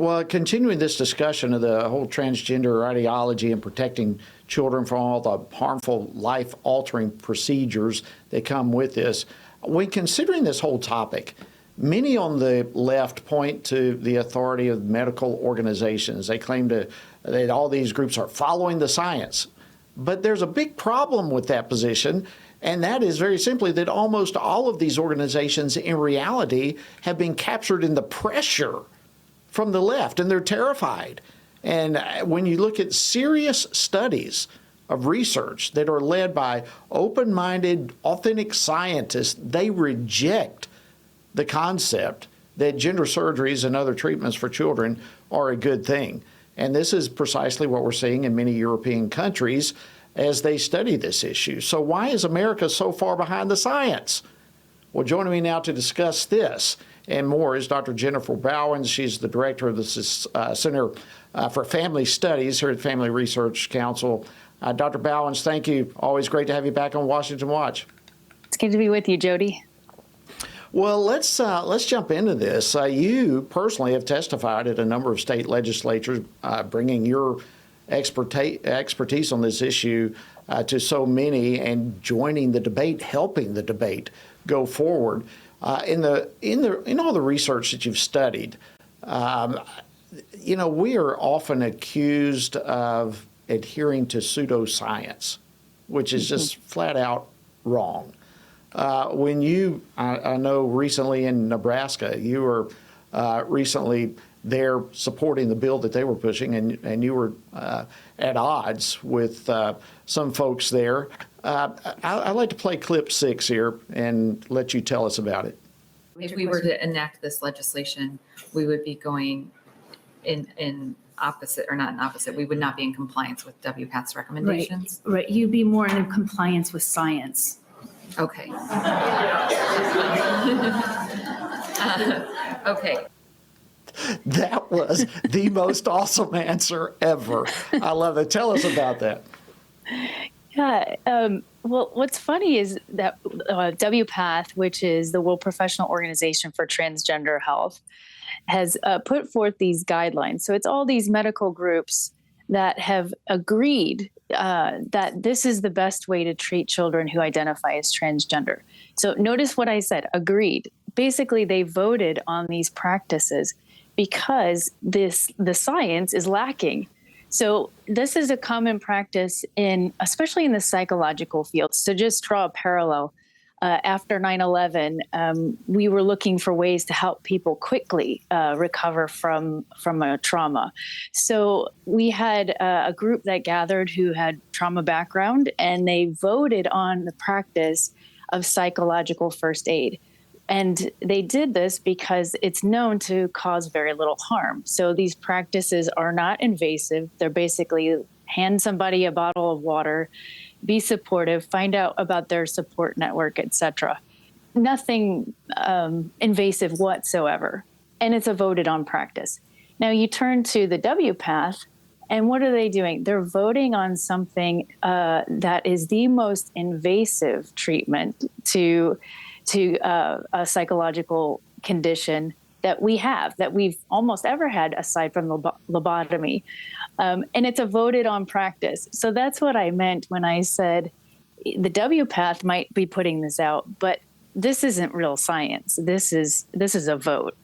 Well, continuing this discussion of the whole transgender ideology and protecting children from all the harmful, life-altering procedures that come with this, when considering this whole topic, many on the left point to the authority of medical organizations. They claim that all these groups are following the science. But there's a big problem with that position, and that is very simply that almost all of these organizations in reality have been captured in the pressure from the left, and they're terrified. And when you look at serious studies of research that are led by open-minded, authentic scientists, they reject the concept that gender surgeries and other treatments for children are a good thing. And this is precisely what we're seeing in many European countries as they study this issue. So why is America so far behind the science? Well, joining me now to discuss this and more is Dr. Jennifer Bauwens. She's the director of the Center for Family Studies here at Family Research Council. Dr. Bauwens, thank you. Always great to have you back on Washington Watch. It's good to be with you, Jody. Well, let's jump into this. You personally have testified at a number of state legislatures, bringing your expertise on this issue to so many and joining the debate, helping the debate go forward. In all the research that you've studied, we are often accused of adhering to pseudoscience, which is just flat out wrong. I know recently in Nebraska, you were recently there supporting the bill that they were pushing, and you were at odds with some folks there. I'd like to play clip 6 here and let you tell us about it. If we were to enact this legislation, we would be going in opposite, or not in opposite, we would not be in compliance with WPATH's recommendations. Right. You'd be more in compliance with science. Okay. Okay. That was the most awesome answer ever. I love it. Tell us about that. Yeah. Well, what's funny is that WPATH, which is the World Professional Organization for Transgender Health, has put forth these guidelines. So it's all these medical groups that have agreed that this is the best way to treat children who identify as transgender. So notice what I said, agreed. Basically, they voted on these practices because the science is lacking. So this is a common practice especially in the psychological field. So just draw a parallel. After 9/11, we were looking for ways to help people quickly recover from a trauma. So we had a group that gathered who had trauma background, and they voted on the practice of psychological first aid. And they did this because it's known to cause very little harm. So these practices are not invasive. They're basically hand somebody a bottle of water, be supportive, find out about their support network, etc. Nothing invasive whatsoever. And it's a voted on practice. Now you turn to the WPATH, and what are they doing? They're voting on something that is the most invasive treatment to a psychological condition that we've almost ever had aside from lobotomy. And it's a voted on practice. So that's what I meant when I said the WPATH might be putting this out, but this isn't real science. This is a vote.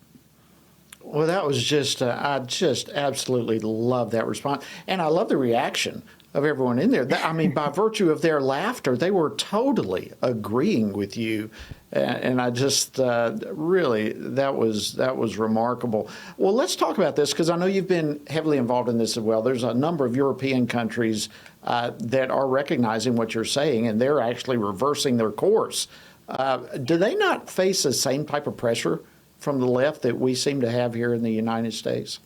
Well, that was I just absolutely love that response. And I love the reaction of everyone in there. I mean, by virtue of their laughter, they were totally agreeing with you. And I just really, that was remarkable. Well, let's talk about this, because I know you've been heavily involved in this as well. There's a number of European countries that are recognizing what you're saying, and they're actually reversing their course. Do they not face the same type of pressure from the left that we seem to have here in the United States?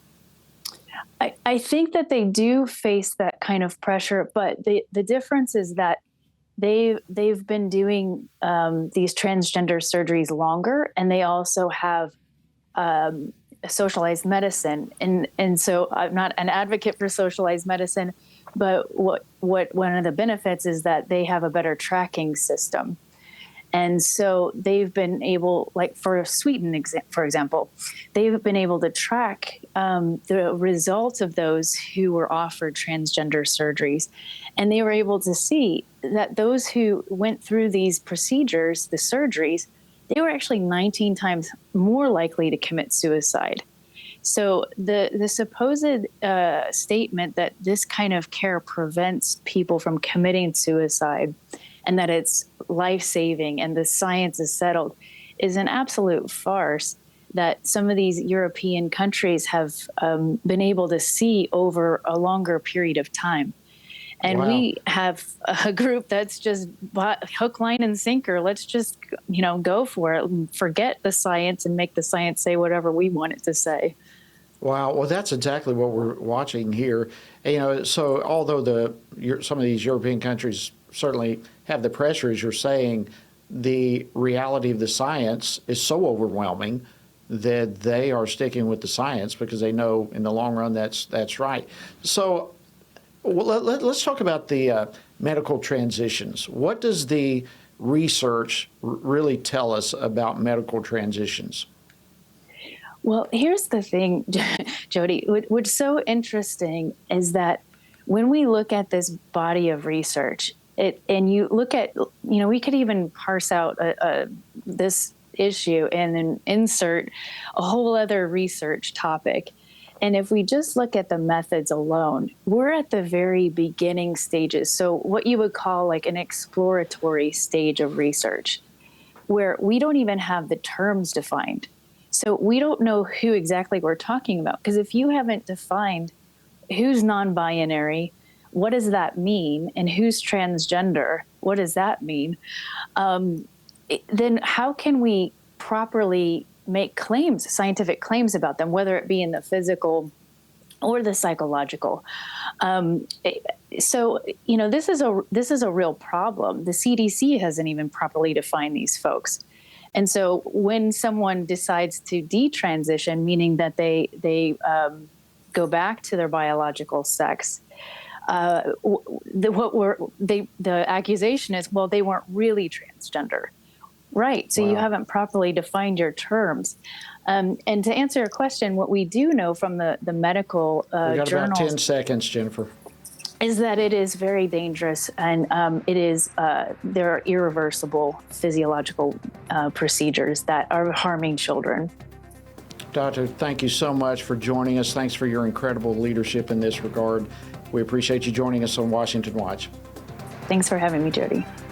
I think that they do face that kind of pressure, but the difference is that they've been doing these transgender surgeries longer, and they also have socialized medicine. And so I'm not an advocate for socialized medicine, but what one of the benefits is that they have a better tracking system. And so they've been able, like for Sweden, for example, they've been able to track the results of those who were offered transgender surgeries. And they were able to see that those who went through these procedures, the surgeries, they were actually 19 times more likely to commit suicide. So the supposed statement that this kind of care prevents people from committing suicide and that it's life-saving and the science is settled is an absolute farce that some of these European countries have been able to see over a longer period of time. And Wow. we have a group that's just hook, line, and sinker. Let's just, go for it and forget the science and make the science say whatever we want it to say. Wow. Well, that's exactly what we're watching here. And, so although some of these European countries certainly have the pressure, as you're saying, the reality of the science is so overwhelming that they are sticking with the science because they know in the long run that's right. So let's talk about the medical transitions. What does the research really tell us about medical transitions? Well, here's the thing, Jody. What's so interesting is that when we look at this body of research, and you look at, we could even parse out this issue and then insert a whole other research topic. And if we just look at the methods alone, we're at the very beginning stages. So what you would call like an exploratory stage of research, where we don't even have the terms defined. So we don't know who exactly we're talking about. Because if you haven't defined who's non-binary, what does that mean? And who's transgender? What does that mean? Then how can we properly make claims, scientific claims about them, whether it be in the physical or the psychological? So, this is a real problem. The CDC hasn't even properly defined these folks. And so when someone decides to detransition, meaning that they go back to their biological sex, the accusation is, well, they weren't really transgender. Right. So you haven't properly defined your terms. And to answer your question, what we do know from the medical We got journals about 10 seconds, Jennifer. is that it is very dangerous, and there are irreversible physiological procedures that are harming children. Doctor, thank you so much for joining us. Thanks for your incredible leadership in this regard. We appreciate you joining us on Washington Watch. Thanks for having me, Jody.